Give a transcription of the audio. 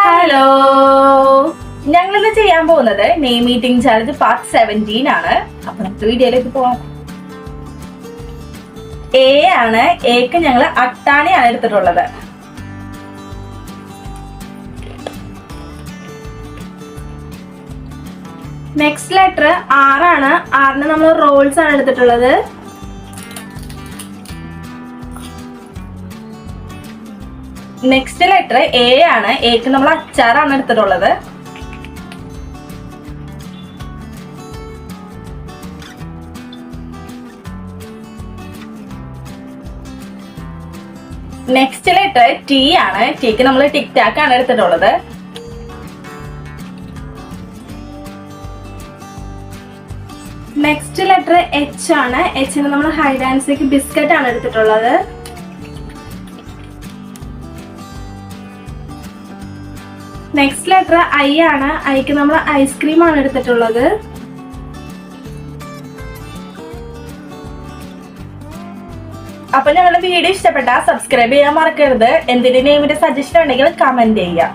Hello, ഞങ്ങളിന്ന് ചെയ്യാൻ പോകുന്നത് നെയിം മീറ്റിംഗ് ചാലഞ്ച് പാർട്ട് 17 ആണ്. അപ്പൊ നമുക്ക് വീഡിയോയിലേക്ക് പോവാം. എ ആണ്. എക്ക് ഞങ്ങൾ അട്ടാണിയാണ് എടുത്തിട്ടുള്ളത്. നെക്സ്റ്റ് ലെറ്റർ ആറാണ്. ആറിന് നമ്മൾ റോൾസ് ആണ് എടുത്തിട്ടുള്ളത്. നെക്സ്റ്റ് ലെറ്റർ എ ആണ്. എക്ക് നമ്മൾ അച്ചാറാണ് എടുത്തിട്ടുള്ളത്. നെക്സ്റ്റ് ലെറ്റർ ടി ആണ്. ടിക്ക് നമ്മൾ ടിക് ടാക്ക് ആണ് എടുത്തിട്ടുള്ളത്. നെക്സ്റ്റ് ലെറ്റർ എച്ച് ആണ്. എച്ചിന് നമ്മൾ ഹൈഡ് ആൻഡ് സീക്ക് ബിസ്ക്കറ്റ് ആണ് എടുത്തിട്ടുള്ളത്. നെക്സ്റ്റ് ലെറ്റർ ഐ ആണ്. ഐക്ക് നമ്മൾ ഐസ്ക്രീം ആണ് എടുത്തിട്ടുള്ളത്. അപ്പൊ ഞങ്ങളുടെ വീഡിയോ ഇഷ്ടപ്പെട്ടാൽ സബ്സ്ക്രൈബ് ചെയ്യാൻ മറക്കരുത്. എന്തിന്റെ നെയിമിന്റെ സജഷൻ ഉണ്ടെങ്കിൽ കമന്റ് ചെയ്യുക.